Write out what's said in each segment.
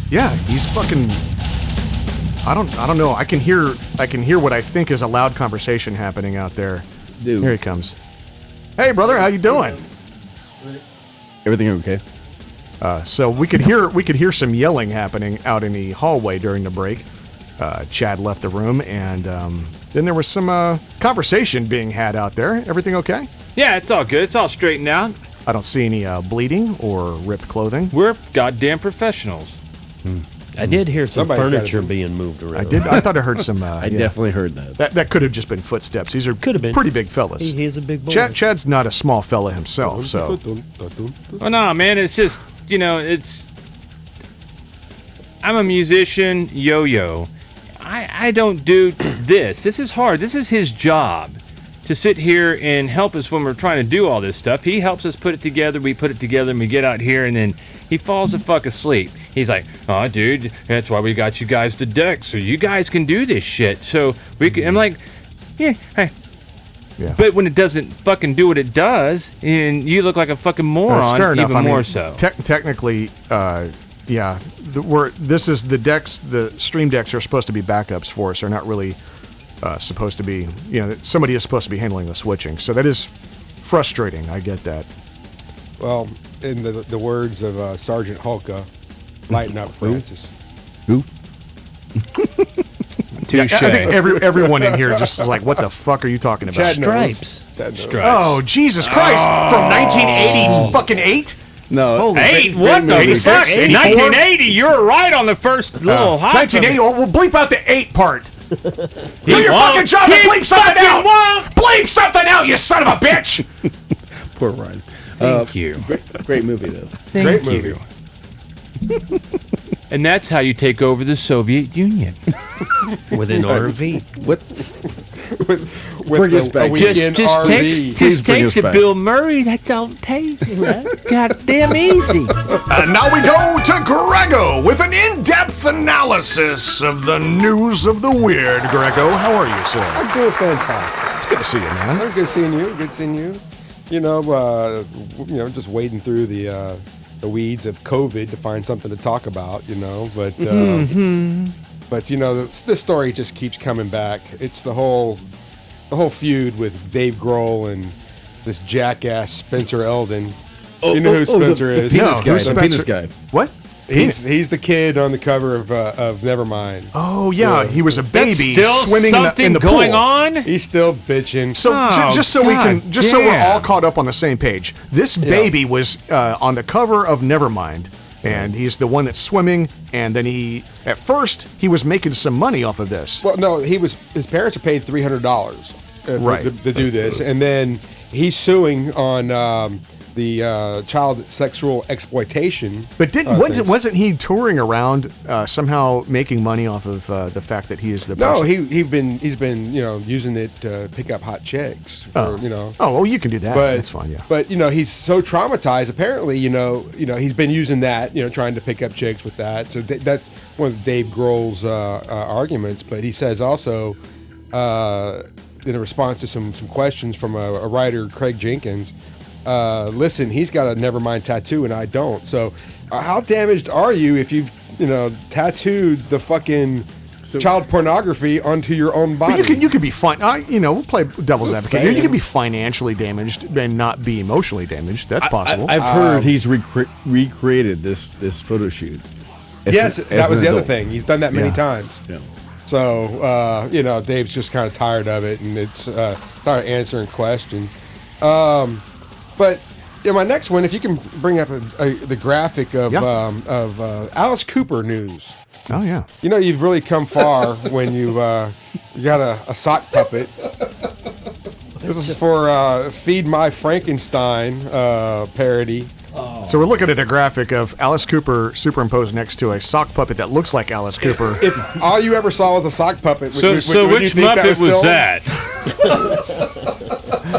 Yeah, he's fucking. I don't know. I can hear what I think is a loud conversation happening out there. Dude. Here he comes. Hey, brother, how you doing? Everything okay? So we could hear some yelling happening out in the hallway during the break. Chad left the room, and then there was some conversation being had out there. Everything okay? Yeah, it's all good. It's all straightened out. I don't see any bleeding or ripped clothing. We're goddamn professionals. I did hear some Somebody's furniture being moved around. I thought I heard some. I definitely heard that. That could have just been footsteps. These are Could have been. pretty big fellas. He is a big boy. Chad's not a small fella himself, so. Well, no, man, it's just, I'm a musician, yo-yo. I don't do this. This is hard. This is his job, to sit here and help us when we're trying to do all this stuff. He helps us put it together. We put it together, and we get out here, and then he falls the fuck asleep. He's like, oh, dude, that's why we got you guys to deck, so you guys can do this shit. So we can. I'm like, yeah, hey. Yeah. But when it doesn't fucking do what it does, and you look like a fucking moron, That's fair enough. even I mean, more so. Technically, yeah. This is the decks. The stream decks are supposed to be backups for us. They're not really supposed to be. Somebody is supposed to be handling the switching. So that is frustrating. I get that. Well, in the words of Sergeant Hulka, lighten up, Francis. Who? Touche. I think everyone in here just is like, what the fuck are you talking about? Chad knows. Stripes. Chad knows. Stripes. Oh, Jesus Christ! From 1980 fucking 8? No. Holy Eight? shit. What the 86, fuck? 84? 1980. You're right on the first little hop. 1980. Well, we'll bleep out the 8 part. He Do your won't. fucking job and He bleep something fucking out. won't. Bleep something out, you son of a bitch. Poor Ryan. Thank you. Great movie, though. Great Thank movie. you. And that's how you take over the Soviet Union. With an RV. What? With Bring us a back. weekend RV. Please Just bring takes us a back. Bill Murray. That's all it takes. Right? Goddamn easy. And now we go to Greggo with an in-depth analysis of the news of the weird. Greggo, how are you, sir? I'm doing fantastic. It's good to see you, man. I'm good seeing you. Good seeing you. Just wading through the weeds of COVID to find something to talk about. But this story just keeps coming back. It's the whole feud with Dave Grohl and this jackass Spencer Eldon. You know who Spencer is? Penis guy. who's The Spencer? penis guy. What? He's the kid on the cover of Nevermind. Oh, yeah, he was a That's baby still swimming something in the going pool. on? He's still bitching. So Oh, just so God so we're all damn. caught up on the same page. This baby was on the cover of Nevermind, and he's the one that's swimming. And then at first he was making some money off of this. Well, no, his parents are paid $300 Right. to do this, and then he's suing on the child sexual exploitation. But things. wasn't he touring around somehow making money off of the fact that he is the No, person? he's been using it to pick up hot chicks. For, Oh, well, you can do that. But That's fine. Yeah. But he's so traumatized. Apparently, he's been using that. Trying to pick up chicks with that. So that's one of Dave Grohl's arguments. But he says also, in a response to some questions from a writer, Craig Jenkins, listen, he's got a Nevermind tattoo and I don't. So how damaged are you if you've tattooed the fucking child pornography onto your own body? But you could be fine. We'll play devil's Just advocate. You saying. can be financially damaged and not be emotionally damaged. That's possible. I've heard he's recreated this photo shoot. Yes, As that was an the other adult. thing. He's done that many Yeah. times. Yeah. So, Dave's just kind of tired of it, and it's tired of answering questions. But my next one, if you can bring up the graphic of Alice Cooper news. Oh yeah. You've really come far when you got a sock puppet. This is for Feed My Frankenstein parody. So we're looking at a graphic of Alice Cooper superimposed next to a sock puppet that looks like Alice Cooper. If all you ever saw was a sock puppet, So would you which think Muppet was still- that?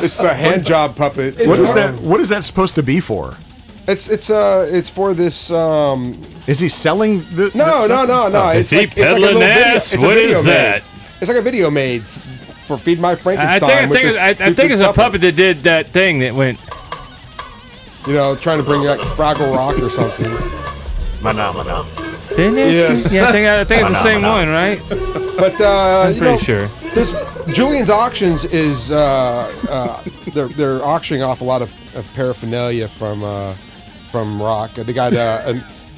It's the hand job puppet. What is that? What is that supposed to be for? It's for this. Is he selling the? No. Is he like a peddling little video. ass? It's a What video is made. that? It's like a video made for Feed My I Frankenstein. with this think stupid it's a puppet that did that thing that went. Trying to bring like Fraggle Rock or something. Madame. Yes. Yeah, I think it's the same one, right? But I'm pretty sure. This Julian's Auctions is they're auctioning off a lot of paraphernalia from rock. They got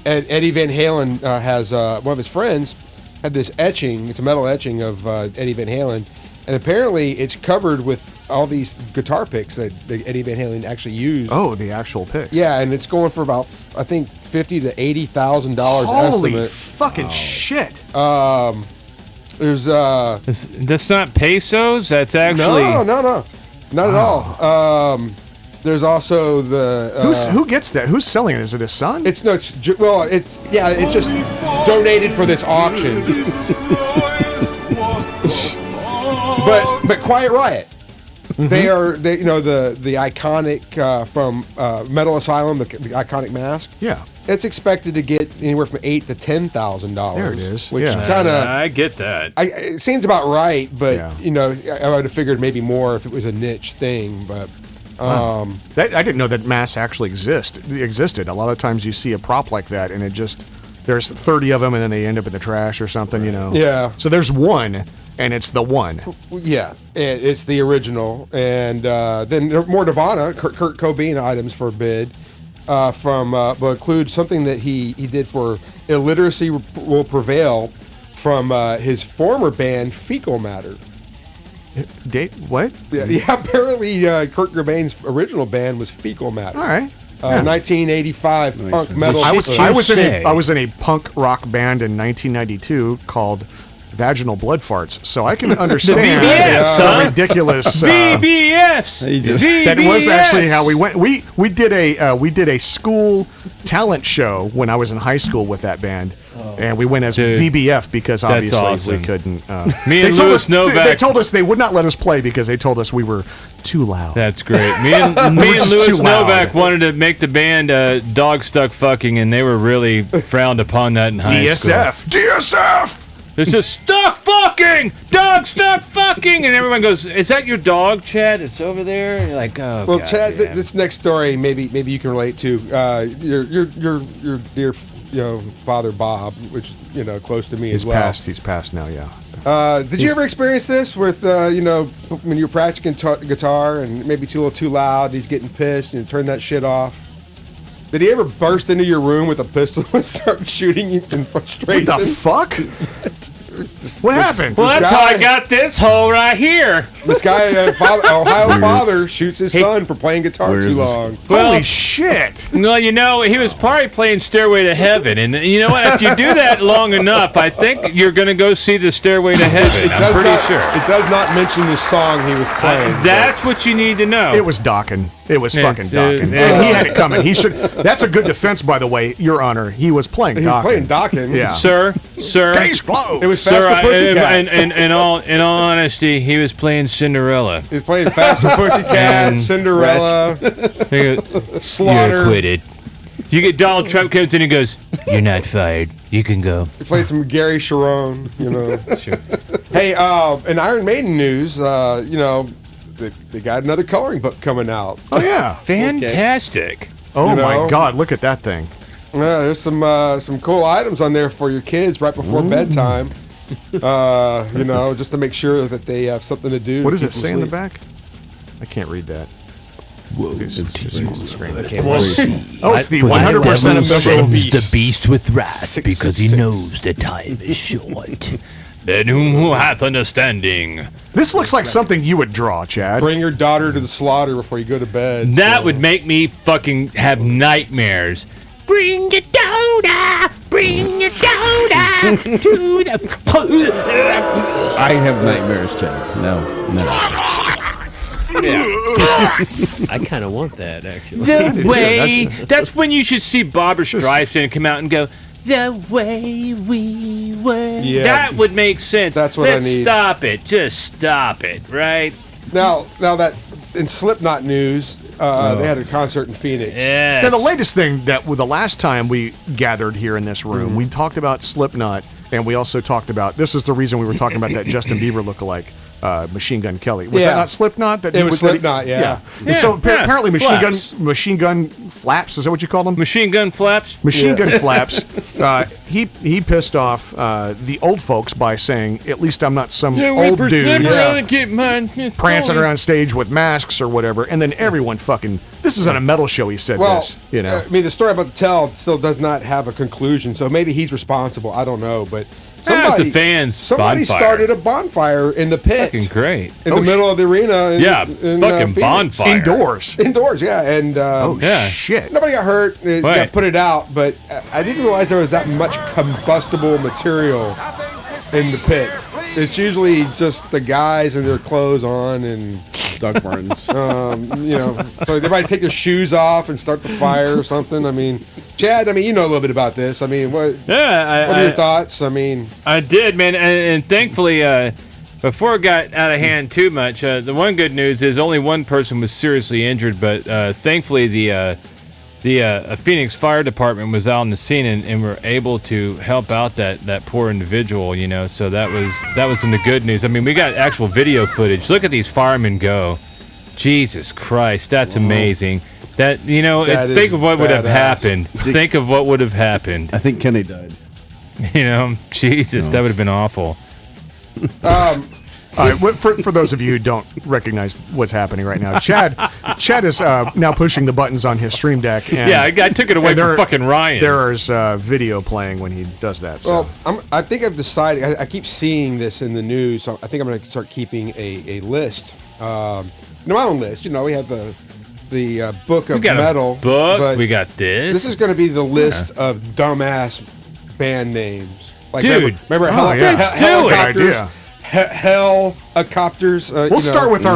and Eddie Van Halen has one of his friends had this etching. It's a metal etching of Eddie Van Halen, and apparently it's covered with all these guitar picks that Eddie Van Halen actually used. Oh, the actual picks. Yeah, and it's going for about I think $50,000 to $80,000 Holy estimate. fucking shit! There's That's not pesos. That's actually no, not at all. There's also the Who gets that? Who's selling it? Is it his son? it's just donated for this auction. but Quiet Riot. They the iconic from Metal Asylum, the iconic mask. Yeah. It's expected to get anywhere from $8,000 to $10,000. There it is. Which Yeah. kind of I get that. it seems about right, but Yeah. I would have figured maybe more if it was a niche thing. But I didn't know that masks actually existed. A lot of times you see a prop like that, and there's 30 of them, and then they end up in the trash or something. Yeah. So there's one, and it's the one. yeah, it's the original, and then there are more Nirvana, Kurt Cobain items for bid. Will include something that he did for Illiteracy Will Prevail from his former band Fecal Matter. Date what? Yeah, apparently Kurt Cobain's original band was Fecal Matter. All right. 1985 punk metal. I was say? in a punk rock band in 1992 called Vaginal Blood Farts, so I can understand VBFs, the huh? ridiculous. VBFs. That was actually how we went. We did a school talent show when I was in high school with that band, and we went as Dude, VBF because that's obviously awesome. we couldn't. Me they and told Louis us, Novak. They told us they would not let us play because they told us we were too loud. That's great. Me and just Louis too loud. Novak wanted to make the band Dog Stuck Fucking, and they were really frowned upon that in high school. DSF. It's just stuck fucking, dog stuck fucking, and everyone goes, "Is that your dog, Chad? It's over there." And you're like, "Oh." Well, God, Chad, yeah. this next story maybe you can relate to. Your dear father Bob, which close to me as well. He's passed now. Yeah. So. Did you ever experience this with when you're practicing guitar and maybe a little too loud, and he's getting pissed and you turn that shit off? Did he ever burst into your room with a pistol and start shooting you in frustration? What the fuck? What happened? Well, that's how I got this hole right here. This guy, Ohio father, shoots his son for playing guitar too long. Holy shit! Well, he was probably playing Stairway to Heaven, and you know what? If you do that long enough, I think you're going to go see the Stairway to Heaven. I'm pretty sure. It does not mention the song he was playing. That's what you need to know. It was Dockin. It was fucking It's, Dockin. And he had it coming. He should. That's a good defense, by the way, Your Honor. He was playing He was Dockin. playing Dockin. Yeah. Sir. Case closed. It was Sir, Faster Pussycat. in all honesty, he was playing Cinderella. He was playing Faster Pussycat, And Cinderella, He goes, Slaughter. You're acquitted. You get Donald Trump comes in and goes, "You're not fired. You can go." He played some Gary Sharon, Sure. Hey, in Iron Maiden news, they got another coloring book coming out. Oh yeah. Fantastic. Oh You know? my God! Look at that thing. There's some cool items on there for your kids right before bedtime. Just to make sure that they have something to do. What does to it keep them say in the asleep. back? I can't read that. Whoa, Too small on the screen. see. Oh, it's the For 100% devil official sends beast. the beast with wrath because he 666. knows the time is short. Then who hath understanding? This looks like something you would draw, Chad. Bring your daughter to the slaughter before you go to bed. That would make me fucking have nightmares. Bring your daughter, bring your daughter to the. I have nightmares, Chad. No. I kind of want that, actually. The way. That's when you should see Barbara Streisand come out and go, "The way we were." Yeah. That would make sense. That's what I Let's need. stop it. Just stop it, right? Now that in Slipknot news, they had a concert in Phoenix. Yes. Now, the latest thing that the last time we gathered here in this room, we talked about Slipknot, and we also talked about, this is the reason we were talking about that Justin Bieber lookalike. Machine Gun Kelly. Was that not Slipknot? It was Slipknot, yeah. And so apparently Flaps. Machine Gun Flaps, is that what you call them? Machine Gun Flaps. Machine Gun Flaps. He pissed off the old folks by saying, "At least I'm not some old dude prancing around stage with masks or whatever." And then everyone fucking. This is on a metal show. He said this. You know, I mean, the story I'm about to tell still does not have a conclusion, so maybe he's responsible. I don't know, but Somebody, the fans somebody started a bonfire in the pit. Fucking great. In the middle of the arena. Fucking bonfire. Indoors, yeah. And shit. Nobody got hurt. Got put it out, but I didn't realize there was that much combustible material in the pit. It's usually just the guys and their clothes on and Doug Martens. So they might take their shoes off and start the fire or something. I mean, Chad, you know a little bit about this. I mean, what are your thoughts? I mean, I did, man, and thankfully, before it got out of hand too much, the one good news is only one person was seriously injured, but thankfully the Phoenix Fire Department was out on the scene and were able to help out that poor individual, so that was in the good news. I mean, we got actual video footage. Look at these firemen go. Jesus Christ, that's amazing. That, think of what would have happened. Think of what would have happened. I think Kenny died. Jesus, that would have been awful. All right, for those of you who don't recognize what's happening right now, Chad is now pushing the buttons on his Stream Deck. And, I took it away from fucking Ryan. There's video playing when he does that. So. Well, I think I've decided. I keep seeing this in the news, so I think I'm going to start keeping a list. My own list. We have the book of metal. But we got this. This is going to be the list of dumbass band names. Like, dude, remember helicopters. Helicopters. We'll start with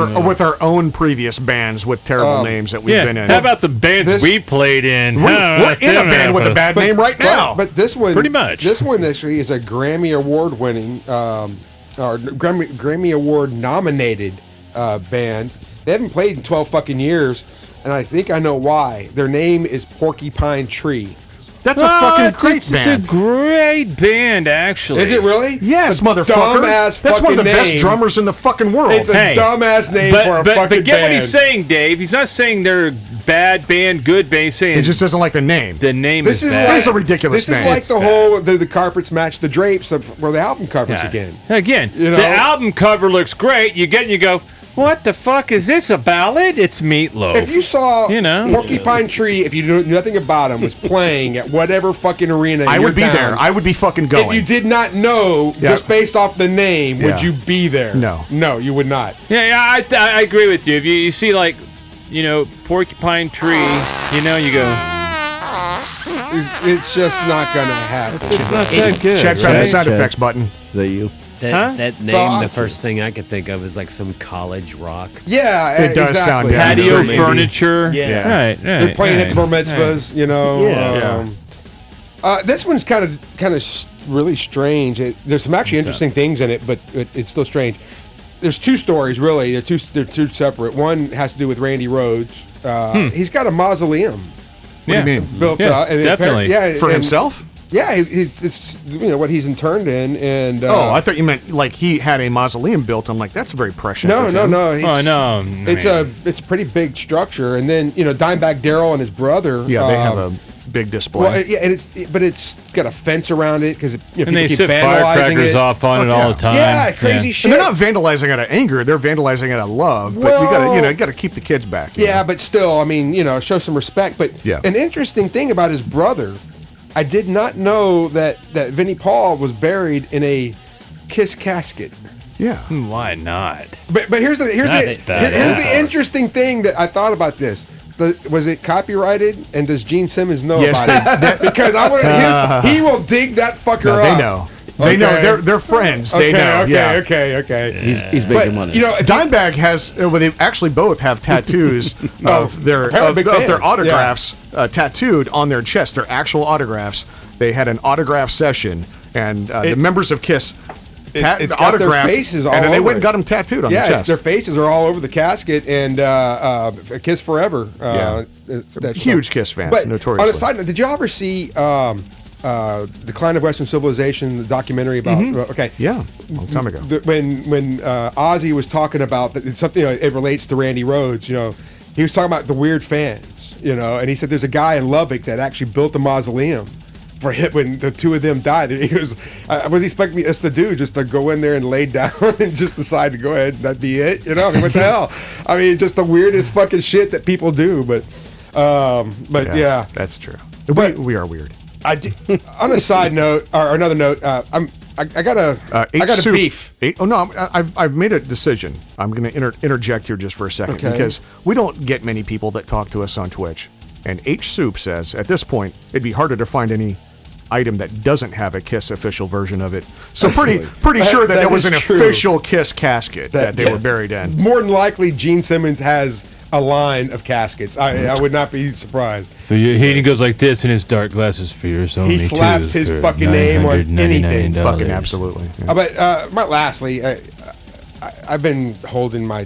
our own previous bands with terrible names that we've been in. How about the bands we played in? We're in a band with a bad name right now. But this one, pretty much. This one actually is a Grammy Award winning, or Grammy Award nominated band. They haven't played in 12 fucking years, and I think I know why. Their name is Porcupine Tree. That's a fucking great band. It's a great band, actually. Is it really? Yes, motherfucker. That's one of the best drummers in the fucking world. It's a dumbass name for a fucking band. But get what he's saying, Dave. He's not saying they're bad band, good band. He's saying he just doesn't like the name. The name is bad. This is a ridiculous name. This is like the whole the carpets match the drapes where the album covers again. Again, the album cover looks great. You get and you go, what the fuck is this, a ballad? It's Meatloaf. If you saw Porcupine Tree, if you knew nothing about him, was playing at whatever fucking arena in I would be town, there. I would be fucking going. If you did not know, just based off the name, would you be there? No, you would not. Yeah, I agree with you. If you see Porcupine Tree, you go. It's just not gonna happen. It's not that good. Check out the sound effects button. Is that you? That name, the first thing I could think of is like some college rock. Yeah, it does sound patio furniture. Yeah, right. They're playing at bar mitzvahs, this one's kind of really strange. There's some actually interesting things in it, but it's still strange. There's two stories really. They're two separate. One has to do with Randy Rhoads. He's got a mausoleum. What do you mean? Built definitely. For himself. Yeah, it's what he's interned in, and I thought you meant like he had a mausoleum built. I'm like, that's very precious. No. It's a pretty big structure, and then Dimebag Darrell and his brother. Yeah, they have a big display. Well, it's got a fence around it because people they keep set vandalizing firecrackers it. off on it all the time. Yeah, crazy shit. And they're not vandalizing out of anger; they're vandalizing out of love. But you got to keep the kids back. Yeah, but still, show some respect. But an interesting thing about his brother. I did not know that Vinnie Paul was buried in a Kiss casket. Yeah. Why not? But here's the interesting thing that I thought about this. Was it copyrighted? And does Gene Simmons know about it? Because he will dig that fucker up. They know. They know. They're friends. They know. Okay. He's making money. Dimebag has. They actually both have tattoos of their autographs tattooed on their chest. Their actual autographs. They had an autograph session, and the members of Kiss. It's got their faces all over. And they went and got them tattooed on the chest. Their faces are all over the casket, and Kiss Forever. Huge Kiss fans, but notoriously. on a side note, did you ever see Decline of Western Civilization, the documentary about okay, Yeah, a long time ago. when Ozzy was talking about it's something, it relates to Randy Rhoads. He was talking about the weird fans, and he said there's a guy in Lubbock that actually built a mausoleum for him when the two of them died. He was, I was expecting us to do just to go in there and lay down and just decide to go ahead and that'd be it. I mean, what the hell? I mean, just the weirdest fucking shit that people do. But yeah. That's true. But- we are weird. On a side note, or another note, I got a beef. I've made a decision. I'm going to interject here just for a second because we don't get many people that talk to us on Twitch. And H Soup says at this point it'd be harder to find any item that doesn't have a Kiss official version of it. So pretty sure that there was an official Kiss casket that they were buried in. More than likely, Gene Simmons has a line of caskets. I would not be surprised. He goes like this in his dark glasses for yours only. He slaps his fucking name on anything. Fucking absolutely. Yeah. But lastly, I've been holding my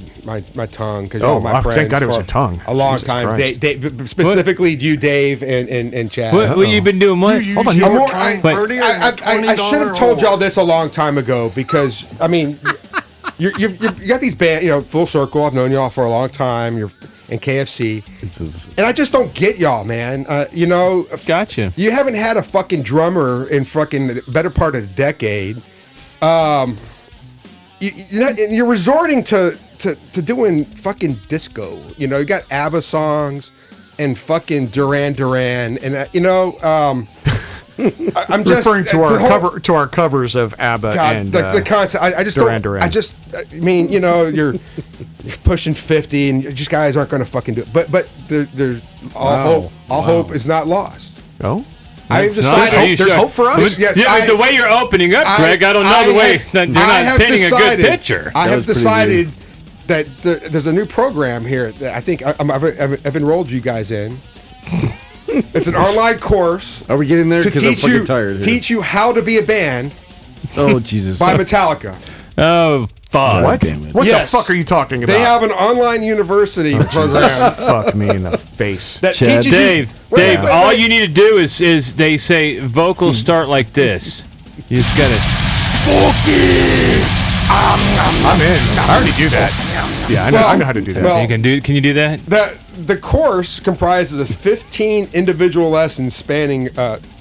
tongue because all my friends. Thank God it was for a tongue. A long Jesus time. Christ. Dave, specifically you, Dave, and Chad. What you been doing? What? Hold on. I should have told y'all this a long time ago because I mean, you got these bands. Full Circle. I've known y'all for a long time. You're in KFC, and I just don't get y'all, man. Gotcha. You haven't had a fucking drummer in fucking the better part of a decade. You're resorting to doing fucking disco. You got ABBA songs and fucking Duran Duran, and I'm just referring to our covers of ABBA and the concept. I just Duran don't. Duran. I just. I mean, you're pushing 50, and you just guys aren't going to fucking do it. But there's all hope is not lost. Oh. I've decided There's hope for us. Yes, the way you're opening up, Greg, I don't know the way you're not painting a good picture. I have decided that there's a new program here that I think I've enrolled you guys in. It's an online course. Are we getting there? To Because I'm fucking tired here. teach you how to be a band Oh, Jesus. by Metallica. Oh, fuck. What? damn it. What Yes. the fuck are you talking about? They have an online university program Fuck me in the face. that Chad. teaches Dave, you. Wait, all you need to do is they say vocals start like this. You just gotta. I'm in. I already do that. Yeah, I know how to do that. well- Can you do that? The course comprises of 15 individual lessons spanning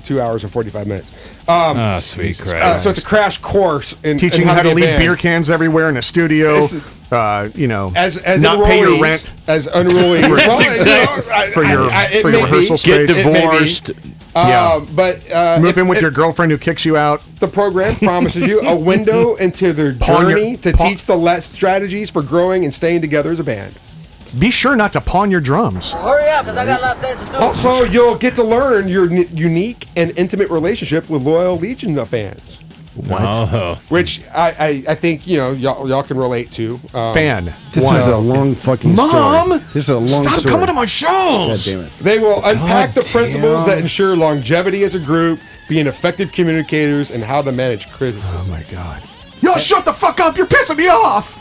2 hours and 45 minutes. Oh, sweet Christ. So it's a crash course in Teaching in you how to be a leave band. beer cans everywhere in a studio. As not pay your enrollees, rent as unruly for your rehearsal Get space. divorced. Move in with your girlfriend who kicks you out. The program promises you a window into their journey to teach the strategies for growing and staying together as a band. Be sure not to pawn your drums. Hurry up, because I got a lot of things to do. Also, you'll get to learn your unique and intimate relationship with loyal Legion of fans, What? Oh. which I think y'all can relate to. Fan. This One. is a long fucking Mom! story. This is a long Stop story. coming to my God shows! damn it. They will unpack the principles that ensure longevity as a group, being effective communicators, and how to manage Oh criticism. my god. Y'all shut the fuck up! You're pissing me off!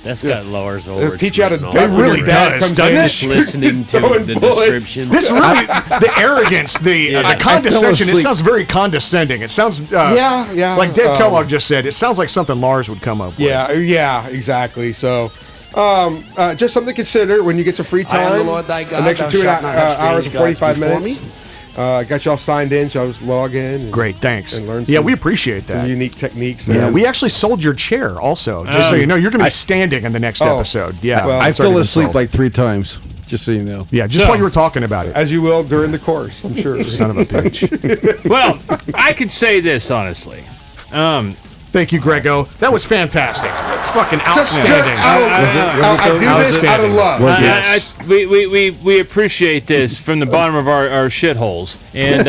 That's got Lars They'll Ulrich. teach you how to written all duck over when really your dad does, comes doesn't in. it? Just listening to Throwing the bullets. description. This really, the arrogance, the condescension, it asleep. sounds very condescending. It sounds, Yeah. like Dave Kellogg just said, it sounds like something Lars would come up with. Yeah, exactly. So, just something to consider when you get some free time. An extra 2 hours and 45 minutes. Got y'all signed in, so I'll just log in. And, Great, thanks. And learn Yeah, some- we appreciate some that. unique techniques. Yeah, there. we actually sold your chair also, just so you know. You're going to be standing in the next episode. Yeah, well, I it's already fell been asleep sold. like 3 times, just so you know. Yeah, just while you were talking about it. As you will during the course, I'm sure. Son of a bitch. Well, I could say this honestly. Thank you, Greggo. That was fantastic. It's fucking Just outstanding. I do this out of love. Yes. We appreciate this from the bottom of our shitholes, and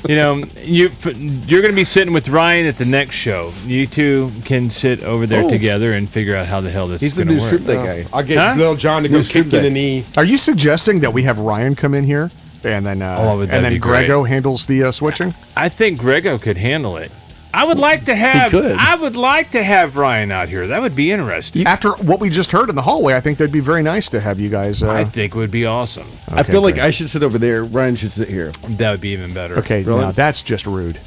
you're going to be sitting with Ryan at the next show. You two can sit over there together and figure out how the hell this He's is the going new to work. Soup Day guy. I'll get little John to go New kick Soup you in the Day. knee. Are you suggesting that we have Ryan come in here and then that'd be great. Greggo handles the switching? I think Greggo could handle it. I would like to have. could. I would like to have Ryan out here. That would be interesting. After what we just heard in the hallway, I think that'd be very nice to have you guys. I think it would be awesome. I feel like great. I should sit over there. Ryan should sit here. That would be even better. Okay, Really? now that's just rude.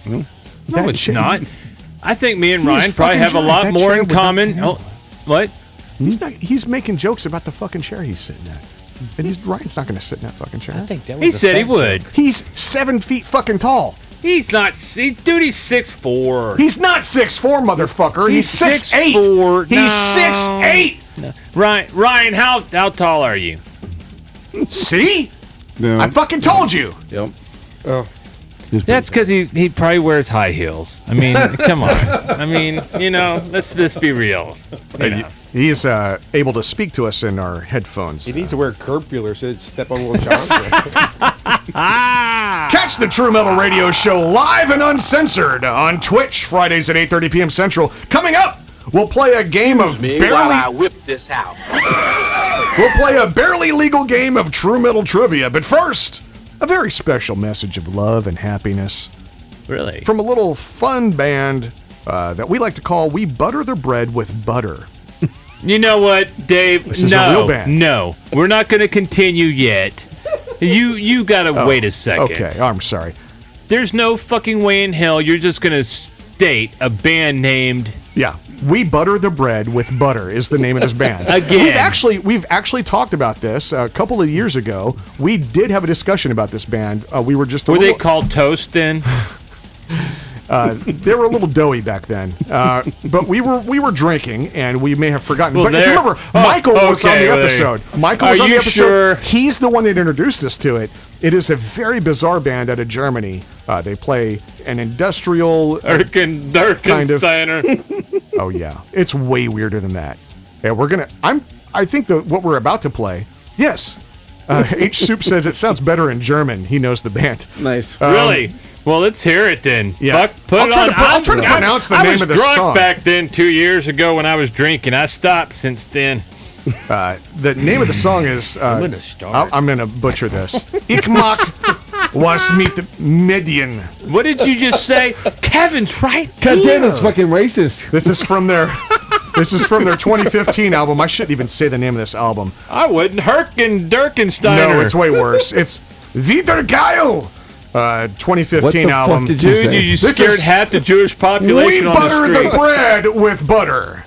No, That it's shit- not. I think me and He's Ryan probably fucking have a giant. lot That more chair in would not- common. Oh, what? He's not. He's making jokes about the fucking chair he's sitting at, and Ryan's not going to sit in that fucking chair. I think that was He a said he fat would. joke. He's 7 feet fucking tall. He's not. Dude, he's 6'4". He's not 6'4", motherfucker. He's 6'8". 6'4". He's No. 6'8". Ryan, how tall are you? See? No. I fucking told you. Yep. Oh, That's because he probably wears high heels. I mean, come on. I mean, let's just be real. You know. He is able to speak to us in our headphones. he needs to wear curb feelers so he'd step on Will Johnson. Catch the True Metal Radio Show live and uncensored on Twitch Fridays at 8:30 p.m. Central. Coming up, we'll play a game of While I whip this out. We'll play a barely legal game of True Metal Trivia. But first, a very special message of love and happiness Really? from a little fun band that we like to call We Butter the Bread with Butter. You know what, Dave? This is a real band. No, we're not going to continue yet. You gotta wait a second. Okay, I'm sorry. There's no fucking way in hell you're just gonna state a band named. Yeah, We Butter the Bread with Butter is the name of this band. Again. We've actually talked about this a couple of years ago. We did have a discussion about this band. We were just a Were they little, called Toast then? they were a little doughy back then. But we were drinking, and we may have forgotten. Well, but if you remember, Michael was on the episode. Michael was Are on the you episode. sure? He's the one that introduced us to it. It is a very bizarre band out of Germany. They play an industrial. Durkensteiner. Oh yeah, it's way weirder than that. Yeah, I think what we're about to play. Yes, H Soup says it sounds better in German. He knows the band. Nice. Really? Well, let's hear it then. Yeah. Fuck, put I'll it try on. to- I'll try to pronounce the name of this I was song. drunk back then 2 years ago when I was drinking. I stopped since then. The name of the song is. I'm gonna start. I'm gonna butcher this. Ich mag was mit Medien. What did you just say? Kevin's right God here. damn, that's fucking racist. This is from their 2015 album. I shouldn't even say the name of this album. I wouldn't. Durkensteiner. No, it's way worse. It's Wiedergeil. 2015 What the fuck album. did you Dude, say? you This scared is- half the Jewish population We on butter the the street. bread with butter.